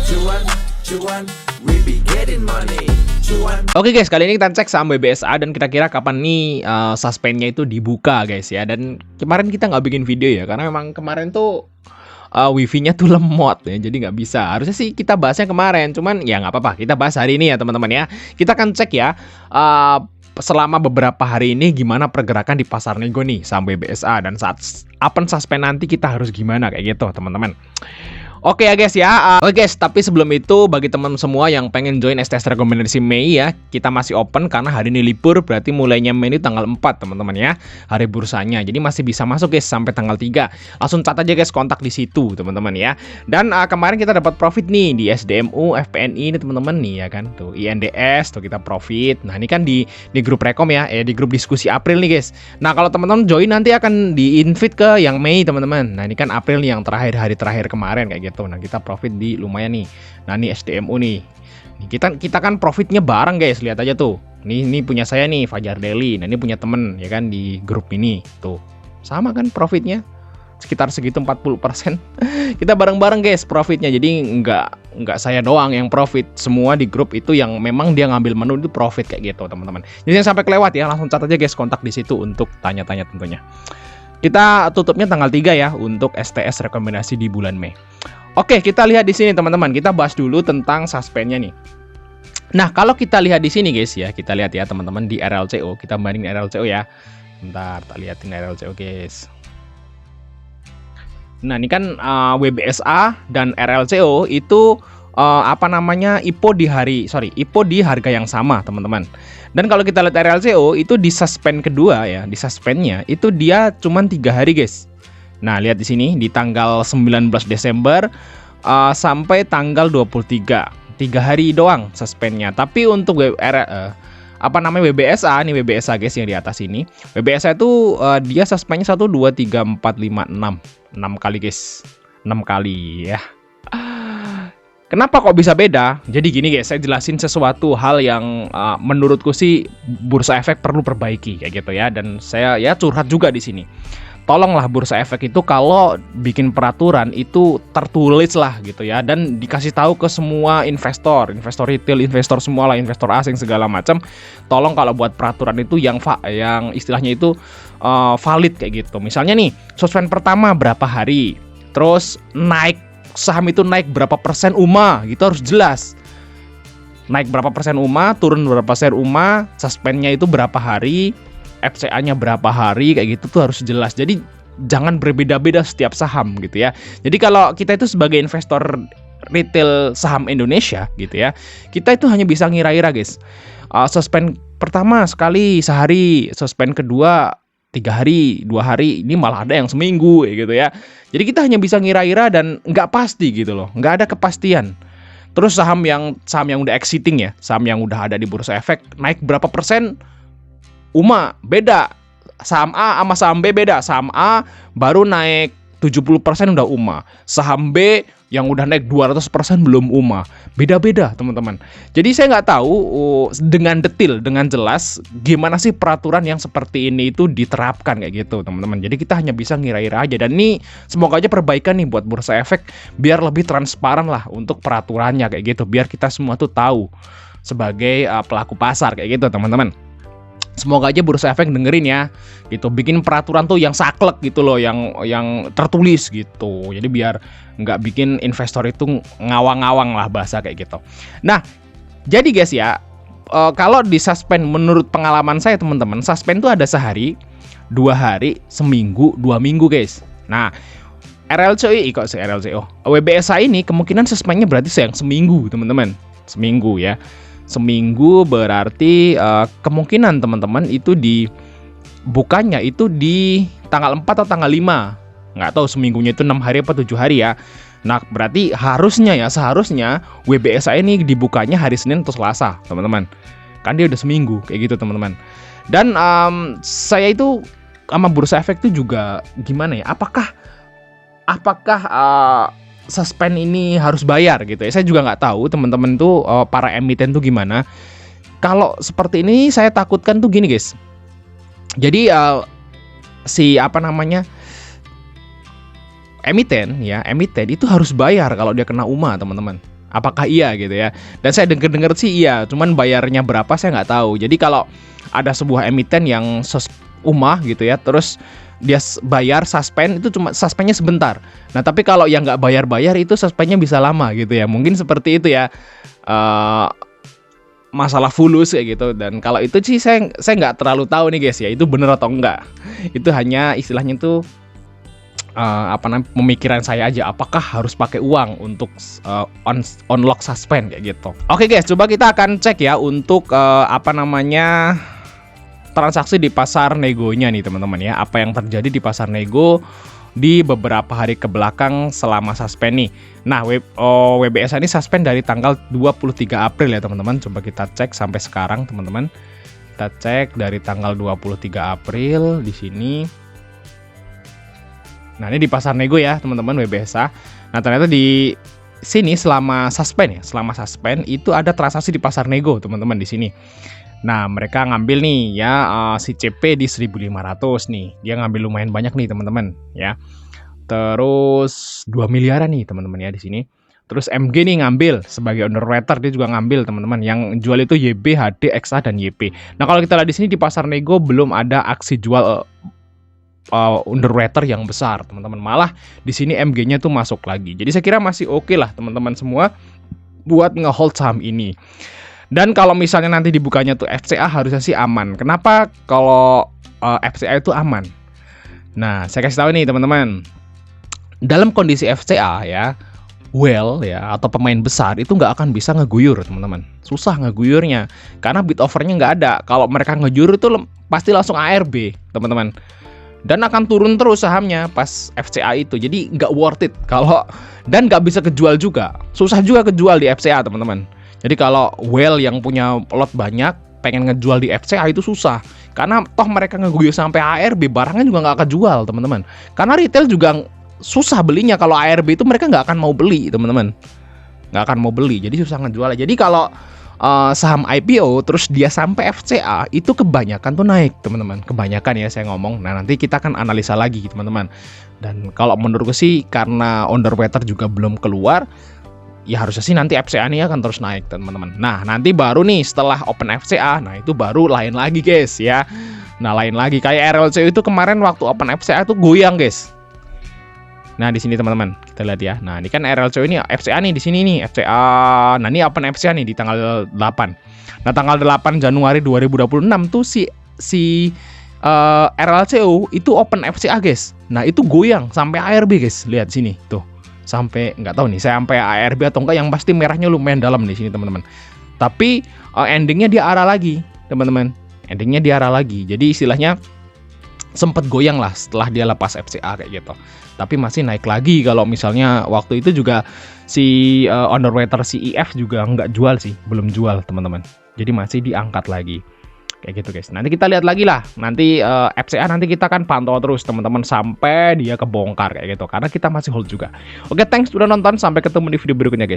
Cuan, cuan, we be getting money. Cuan. Oke guys, kali ini kita cek saham BBSA dan kira-kira kapan nih suspendnya itu dibuka guys ya. Dan kemarin kita nggak bikin video ya, karena memang kemarin tuh wifi-nya tuh lemot ya, jadi nggak bisa. Harusnya sih kita bahasnya kemarin, cuman ya nggak apa-apa, kita bahas hari ini ya teman-teman ya. Kita akan cek ya selama beberapa hari ini gimana pergerakan di pasar nego nih saham BBSA, dan saat open suspend nanti kita harus gimana kayak gitu teman-teman. Oke ya guys ya. Oke guys, tapi sebelum itu bagi teman semua yang pengen join STS rekomendasi Mei ya, kita masih open karena hari ini libur, berarti mulainya Mei ini tanggal 4 teman-teman ya, hari bursanya. Jadi masih bisa masuk guys sampai tanggal 3. Langsung catat aja guys kontak di situ teman-teman ya. Dan kemarin kita dapat profit nih di SDMU, FPNI ini teman-teman nih ya kan. Tuh INDS tuh kita profit. Nah, ini kan di grup rekom ya, di grup diskusi April nih guys. Nah, kalau teman-teman join nanti akan di-invite ke yang Mei teman-teman. Nah, ini kan April nih yang terakhir, hari terakhir kemarin kayak gitu. Nah, kita profit di lumayan nih. Nah, ini SDMU nih. Kita kan profitnya bareng guys, lihat aja tuh. Ini punya saya nih Fajar Deli. Nah, ini punya temen ya kan di grup ini. Tuh. Sama kan profitnya? Sekitar segitu 40%. Kita bareng-bareng guys profitnya. Jadi nggak saya doang yang profit. Semua di grup itu yang memang dia ngambil menu itu profit kayak gitu, teman-teman. Jadi jangan sampai kelewat ya. Langsung catat aja guys kontak di situ untuk tanya-tanya tentunya. Kita tutupnya tanggal 3 ya untuk STS rekomendasi di bulan Mei. Oke, kita lihat di sini teman-teman. Kita bahas dulu tentang suspendnya nih. Nah, kalau kita lihat di sini guys ya, kita lihat ya teman-teman di RLCO. Kita bandingin RLCO ya. Bentar, tak lihatin RLCO guys. Nah, ini kan WBSA dan RLCO itu IPO di harga yang sama teman-teman. Dan kalau kita lihat RLCO itu di suspend kedua ya, di suspendnya itu dia cuma 3 hari guys. Nah, lihat di sini di tanggal 19 Desember sampai tanggal 23. 3 hari doang suspendnya. Tapi untuk WBSA nih, WBSA guys yang di atas ini. WBSA itu dia suspendnya 1 2 3 4 5 6. 6 kali guys. 6 kali ya. Kenapa kok bisa beda? Jadi gini guys, saya jelasin sesuatu hal yang menurutku sih Bursa Efek perlu perbaiki kayak gitu ya, dan saya ya curhat juga di sini. Tolonglah Bursa Efek itu kalau bikin peraturan itu tertulis lah gitu ya, dan dikasih tahu ke semua investor retail, investor semua lah, investor asing segala macam. Tolong kalau buat peraturan itu yang istilahnya itu valid kayak gitu. Misalnya nih, suspend pertama berapa hari, terus saham itu naik berapa persen UMA gitu, harus jelas. Naik berapa persen UMA, turun berapa persen UMA, suspendnya itu berapa hari, FCA-nya berapa hari, kayak gitu tuh harus jelas. Jadi jangan berbeda-beda setiap saham gitu ya. Jadi kalau kita itu sebagai investor retail saham Indonesia gitu ya, kita itu hanya bisa ngira-ngira guys. Suspend pertama sekali sehari, suspend kedua 3 hari, 2 hari, ini malah ada yang seminggu gitu ya. Jadi kita hanya bisa ngira-ngira dan nggak pasti gitu loh, nggak ada kepastian. Terus saham yang udah exiting ya, saham yang udah ada di Bursa Efek naik berapa persen, UMA beda, saham A sama saham B beda. Saham A baru naik 70% udah UMA, saham B yang udah naik 200% belum UMA. Beda-beda teman-teman. Jadi saya nggak tahu dengan detail, dengan jelas gimana sih peraturan yang seperti ini itu diterapkan kayak gitu teman-teman. Jadi kita hanya bisa ngira-ngira aja, dan ini semoga aja perbaikan nih buat Bursa Efek biar lebih transparan lah untuk peraturannya kayak gitu, biar kita semua tuh tahu sebagai pelaku pasar kayak gitu teman-teman. Semoga aja Bursa Efek dengerin ya, gitu, bikin peraturan tuh yang saklek gitu loh, yang tertulis gitu. Jadi biar nggak bikin investor itu ngawang-ngawang lah bahasa kayak gitu. Nah, jadi guys ya, kalau di suspend menurut pengalaman saya teman-teman, suspend tuh ada sehari, 2 hari, seminggu, 2 minggu guys. Nah, WBSA ini kemungkinan suspendnya berarti yang seminggu teman-teman, seminggu ya. Seminggu berarti kemungkinan teman-teman itu dibukanya itu di tanggal 4 atau tanggal 5. Nggak tahu seminggunya itu 6 hari apa 7 hari ya. Nah, berarti seharusnya WBSA ini dibukanya hari Senin atau Selasa, teman-teman. Kan dia udah seminggu kayak gitu, teman-teman. Dan saya itu sama Bursa Efek itu juga gimana ya? Apakah suspend ini harus bayar gitu ya? Saya juga nggak tahu teman-teman tuh para emiten tuh gimana. Kalau seperti ini saya takutkan tuh gini guys. Jadi emiten itu harus bayar kalau dia kena UMA teman-teman. Apakah iya gitu ya? Dan saya denger sih iya, cuman bayarnya berapa saya nggak tahu. Jadi kalau ada sebuah emiten yang umah gitu ya, terus dia bayar suspend itu cuma suspendnya sebentar. Nah tapi kalau yang nggak bayar itu suspendnya bisa lama gitu ya. Mungkin seperti itu ya. Masalah fulus kayak gitu. Dan kalau itu sih saya nggak terlalu tahu nih guys ya, itu bener atau enggak. Itu hanya istilahnya tuh pemikiran saya aja, apakah harus pakai uang untuk unlock suspend kayak gitu. Oke guys, coba kita akan cek ya untuk transaksi di pasar negonya nih teman-teman ya. Apa yang terjadi di pasar nego di beberapa hari ke belakang selama suspend nih. Nah, WBSA ini suspend dari tanggal 23 April ya teman-teman. Coba kita cek sampai sekarang teman-teman. Kita cek dari tanggal 23 April di sini. Nah, ini di pasar nego ya teman-teman WBSA. Nah, ternyata di sini selama suspend itu ada transaksi di pasar nego teman-teman di sini. Nah, mereka ngambil nih ya si CP di 1.500 nih. Dia ngambil lumayan banyak nih teman-teman ya. Terus 2 miliaran nih teman-teman ya di sini. Terus MG nih ngambil sebagai underwriter, dia juga ngambil teman-teman. Yang jual itu YB, HD, XA dan YP. Nah, kalau kita lihat di sini di pasar nego belum ada aksi jual underwriter yang besar teman-teman. Malah di sini MG-nya tuh masuk lagi. Jadi saya kira masih oke lah teman-teman semua buat nge-hold saham ini. Dan kalau misalnya nanti dibukanya tuh FCA harusnya sih aman. Kenapa kalau FCA itu aman? Nah, saya kasih tahu nih teman-teman. Dalam kondisi FCA ya, well ya atau pemain besar itu nggak akan bisa ngeguyur teman-teman. Susah ngeguyurnya karena bid offernya nggak ada. Kalau mereka ngeguyur itu pasti langsung ARB teman-teman. Dan akan turun terus sahamnya pas FCA itu. Jadi nggak worth it dan nggak bisa kejual juga. Susah juga kejual di FCA teman-teman. Jadi kalau well yang punya lot banyak pengen ngejual di FCA itu susah. Karena toh mereka ngeguyur sampai ARB, barangnya juga nggak kejual teman-teman. Karena retail juga susah belinya. Kalau ARB itu mereka nggak akan mau beli teman-teman. Nggak akan mau beli, jadi susah ngejual. Jadi kalau saham IPO terus dia sampai FCA itu kebanyakan tuh naik teman-teman, kebanyakan ya saya ngomong. Nah nanti kita akan analisa lagi teman-teman. Dan kalau menurutku sih karena underwriter juga belum keluar, ya harusnya sih nanti FCA ini akan terus naik teman-teman. Nah nanti baru nih setelah open FCA, nah itu baru lain lagi guys ya. Nah lain lagi kayak RLCO itu kemarin waktu open FCA tuh goyang guys. Nah di sini teman-teman kita lihat ya. Nah ini kan RLCO ini FCA nih di sini nih FCA. Nah ini open FCA nih di tanggal 8. Nah tanggal 8 Januari 2026 tuh si RLCO itu open FCA guys. Nah itu goyang sampai ARB guys. Lihat sini tuh. Sampai nggak tahu nih saya sampai ARB atau enggak, yang pasti merahnya lumayan dalam di sini teman-teman. Tapi endingnya dia arah lagi teman-teman. Endingnya dia arah lagi. Jadi istilahnya sempat goyang lah setelah dia lepas FCA kayak gitu. Tapi masih naik lagi. Kalau misalnya waktu itu juga si underwriter CEF juga nggak jual sih, belum jual teman-teman. Jadi masih diangkat lagi. Kayak gitu guys. Nanti kita lihat lagi lah. Nanti FCA nanti kita akan pantau terus teman-teman sampai dia kebongkar kayak gitu. Karena kita masih hold juga. Oke, thanks udah nonton. Sampai ketemu di video berikutnya guys.